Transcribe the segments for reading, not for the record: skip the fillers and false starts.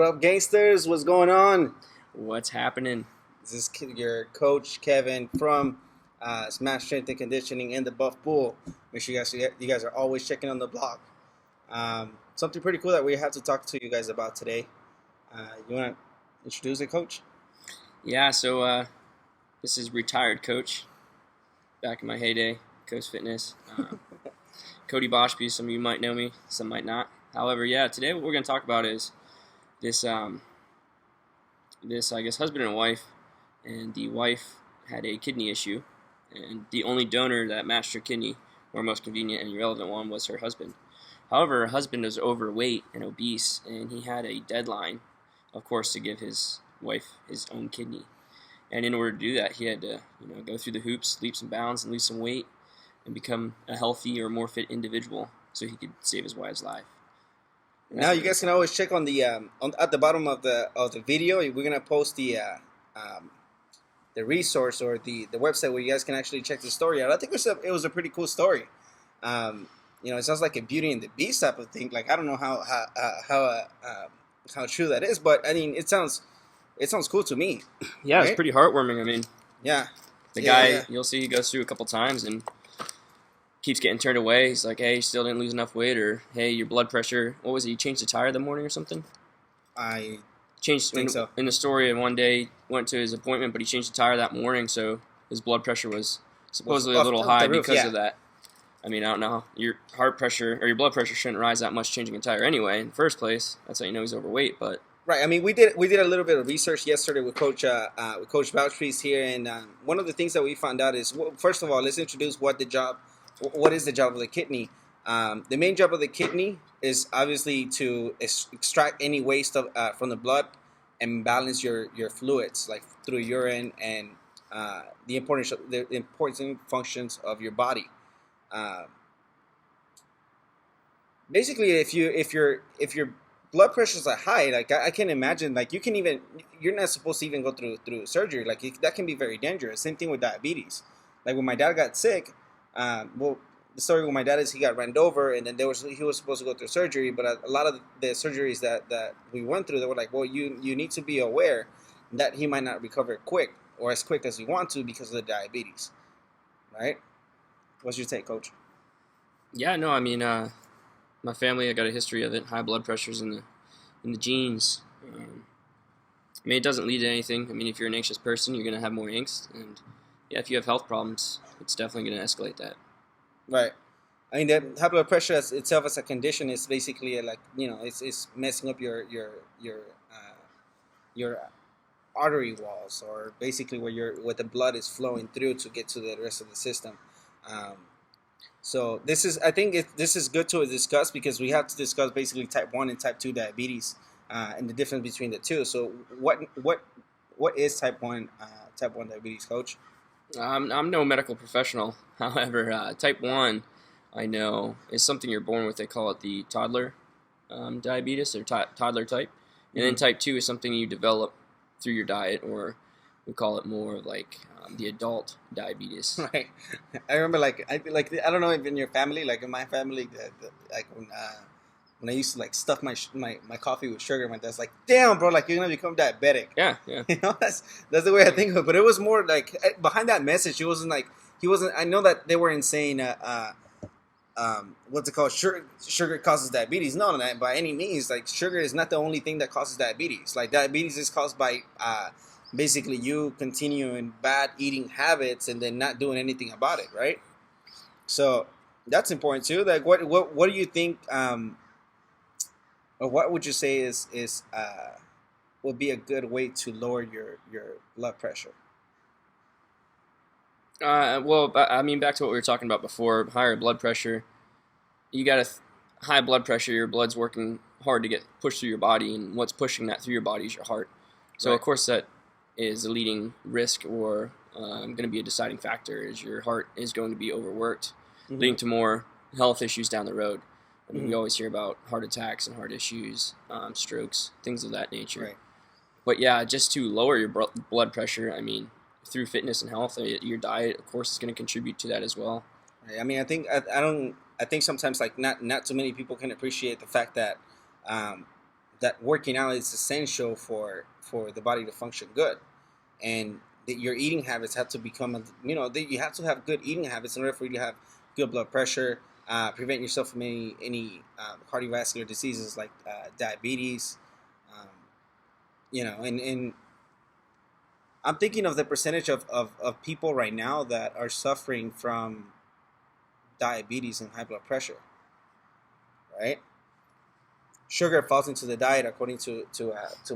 up, gangsters? What's going on? What's happening? This is your coach Kevin from Smash Strength and Conditioning and the Buff Bull. Make sure you guys are always checking on the blog. Something pretty cool that we have to talk to you guys about today. You want to introduce it, Coach? Yeah, so this is retired coach. Back in my heyday, Coach Fitness. Cody Boshby, some of you might know me, some might not. However, yeah, today what we're going to talk about is this, I guess, husband and wife, and the wife had a kidney issue, and the only donor that matched her kidney, or most convenient and relevant one, was her husband. However, her husband was overweight and obese, and he had a deadline, of course, to give his wife his own kidney. And in order to do that, he had to, go through the hoops, leaps and bounds, and lose some weight, and become a healthy or more fit individual, so he could save his wife's life. Now you guys can always check on the at the bottom of the video. We're gonna post the resource or the website where you guys can actually check the story out. I think it was a pretty cool story. It sounds like a Beauty and the Beast type of thing. Like I don't know how true that is, but I mean it sounds cool to me. Yeah, right? It's pretty heartwarming. I mean, the guy you'll see he goes through a couple times and keeps getting turned away. He's like, hey, you still didn't lose enough weight, or hey, your blood pressure. What was it? You changed the tire that morning or something? I changed think so. In the story, and one day went to his appointment, but he changed the tire that morning, so his blood pressure was supposedly a little high because of that. I mean, I don't know. Your heart pressure or your blood pressure shouldn't rise that much changing a tire anyway in the first place. That's how you know he's overweight. But right. I mean, we did a little bit of research yesterday with Coach Bouchpriest here, and one of the things that we found out is, well, first of all, let's introduce what is the job of the kidney. The main job of the kidney is obviously to extract any waste from the blood and balance your fluids, like through urine and the important functions of your body. Basically, if your blood pressures are high, like I can imagine, like you're not supposed to even go through surgery. Like that can be very dangerous. Same thing with diabetes. Like when my dad got sick. The story with my dad is he got ran over, and then he was supposed to go through surgery. But a lot of the surgeries that we went through, they were like, well, you need to be aware that he might not recover quick or as quick as you want to because of the diabetes, right? What's your take, Coach? Yeah, no, I mean, my family, I got a history of it. High blood pressures in the genes. I mean, it doesn't lead to anything. I mean, if you're an anxious person, you're gonna have more angst, and yeah, if you have health problems, it's definitely going to escalate that. Right. I mean, the high blood pressure itself as a condition is basically like, it's messing up your artery walls, or basically where the blood is flowing through to get to the rest of the system. So this is good to discuss because we have to discuss basically type 1 and type 2 diabetes and the difference between the two. So what is type 1 diabetes, Coach? I'm no medical professional. However, type 1, I know, is something you're born with. They call it the toddler diabetes, or toddler type. And then type 2 is something you develop through your diet, or we call it more like the adult diabetes. Right. I remember, I don't know if in your family, like in my family, when I used to stuff my coffee with sugar, my dad's like, "Damn, bro, like you're gonna become diabetic." Yeah. That's the way I think of it. But it was more like behind that message, he wasn't. I know that they weren't saying, what's it called? Sugar causes diabetes. No, not by any means. Like sugar is not the only thing that causes diabetes. Like diabetes is caused by basically you continuing bad eating habits and then not doing anything about it, right? So that's important too. Like, what do you think? Or what would you say would be a good way to lower your blood pressure? Well, I mean, back to what we were talking about before, higher blood pressure. You got high blood pressure, your blood's working hard to get pushed through your body, and what's pushing that through your body is your heart. So, Of course, that is a leading risk, or going to be a deciding factor, is your heart is going to be overworked, leading to more health issues down the road. I mean, we always hear about heart attacks and heart issues, strokes, things of that nature. Right. But yeah, just to lower your blood pressure, I mean, through fitness and health, your diet, of course, is going to contribute to that as well. Right. I mean, I think sometimes not too many people can appreciate the fact that that working out is essential for the body to function good, and that your eating habits have to become, that you have to have good eating habits in order for you to have good blood pressure, prevent yourself from any cardiovascular diseases like diabetes, um, and I'm thinking of the percentage of people right now that are suffering from diabetes and high blood pressure, right? Sugar falls into the diet, according to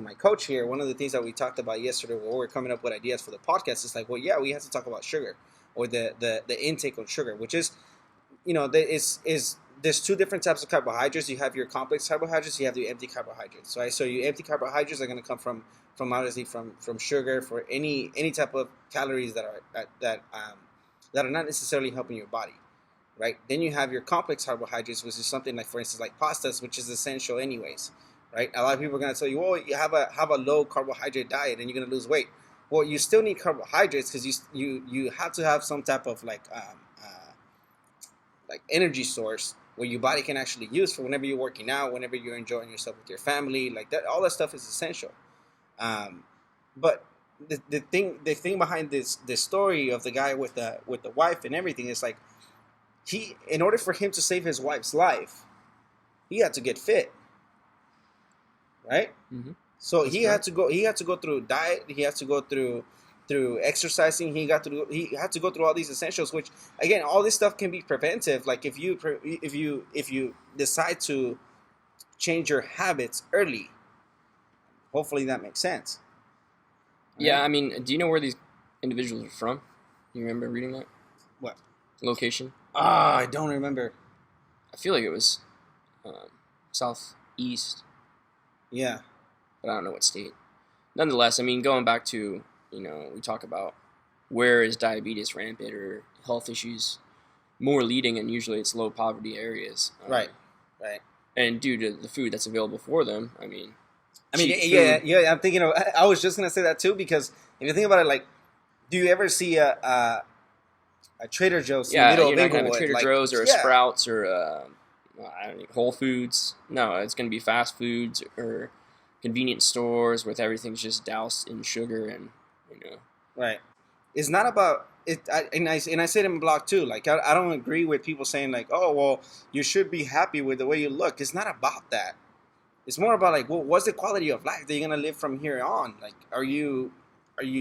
my coach here. One of the things that we talked about yesterday, when we were coming up with ideas for the podcast, is like, well, yeah, we have to talk about sugar, or the intake on sugar, which is, there's two different types of carbohydrates. You have your complex carbohydrates, you have the empty carbohydrates. Right? So your empty carbohydrates are going to come from obviously from sugar, for any type of calories that are not necessarily helping your body. Right? Then you have your complex carbohydrates, which is something like, for instance, like pastas, which is essential anyways. Right? A lot of people are going to tell you, well, you have a low carbohydrate diet and you're going to lose weight. Well, you still need carbohydrates, because you have to have some type of like energy source where your body can actually use for whenever you're working out, whenever you're enjoying yourself with your family, like that. All that stuff is essential. But the thing behind this story of the guy with the wife and everything is like, in order for him to save his wife's life, he had to get fit, right? Mm-hmm. So he had to go through diet. He had to go through exercising. He had to go through all these essentials, which, again, all this stuff can be preventive. Like if you decide to change your habits early, hopefully that makes sense. Yeah, right? I mean, do you know where these individuals are from? You remember reading that? What location? I don't remember. I feel like it was southeast. Yeah, but I don't know what state. Nonetheless, I mean, going back to, we talk about where is diabetes rampant or health issues more leading, and usually it's low poverty areas. Right. And due to the food that's available for them, I mean, yeah. I'm thinking of. I was just gonna say that too, because if you think about it, like, do you ever see a Trader Joe's in the middle of Inglewood? A Trader Joe's or a Sprouts or I don't know, Whole Foods. No, it's going to be fast foods or convenience stores with everything's just doused in sugar and. Right. It's not about it, and I said in my blog too. Like, I don't agree with people saying like, oh, well, you should be happy with the way you look. It's not about that. It's more about like, well, what's the quality of life that you're gonna live from here on? Like, are you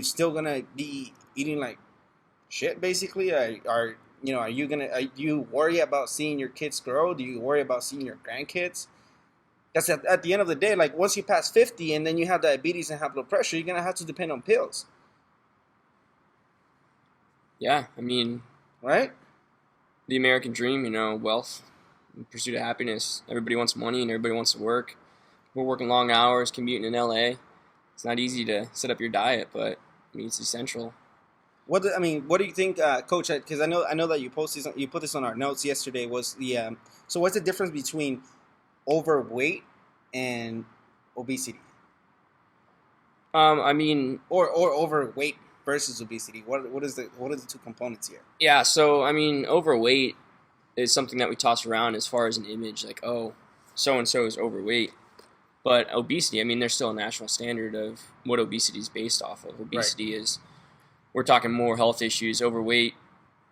still gonna be eating like shit, basically? Are you worry about seeing your kids grow? Do you worry about seeing your grandkids? Because at the end of the day, like, once you pass 50 and then you have diabetes and high blood pressure, you're gonna have to depend on pills. Yeah, I mean, right? The American dream, wealth, pursuit of happiness. Everybody wants money and everybody wants to work. We're working long hours, commuting in LA. It's not easy to set up your diet, but I mean, it's essential. What do you think, Coach? Because I know that you put this on our notes yesterday. Was the so what's the difference between overweight and obesity? I mean, or overweight versus obesity. What are the two components here? Yeah, so I mean, overweight is something that we toss around as far as an image, like, oh, so and so is overweight. But obesity, I mean, there's still a national standard of what obesity is based off of. Obesity is, we're talking more health issues. Overweight,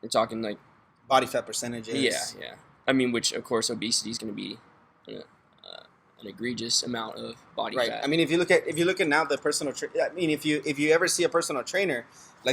we're talking like body fat percentages. Yeah. I mean, which of course obesity is going to be an egregious amount of body fat. I mean, if you look at now the personal if you ever see a personal trainer, like,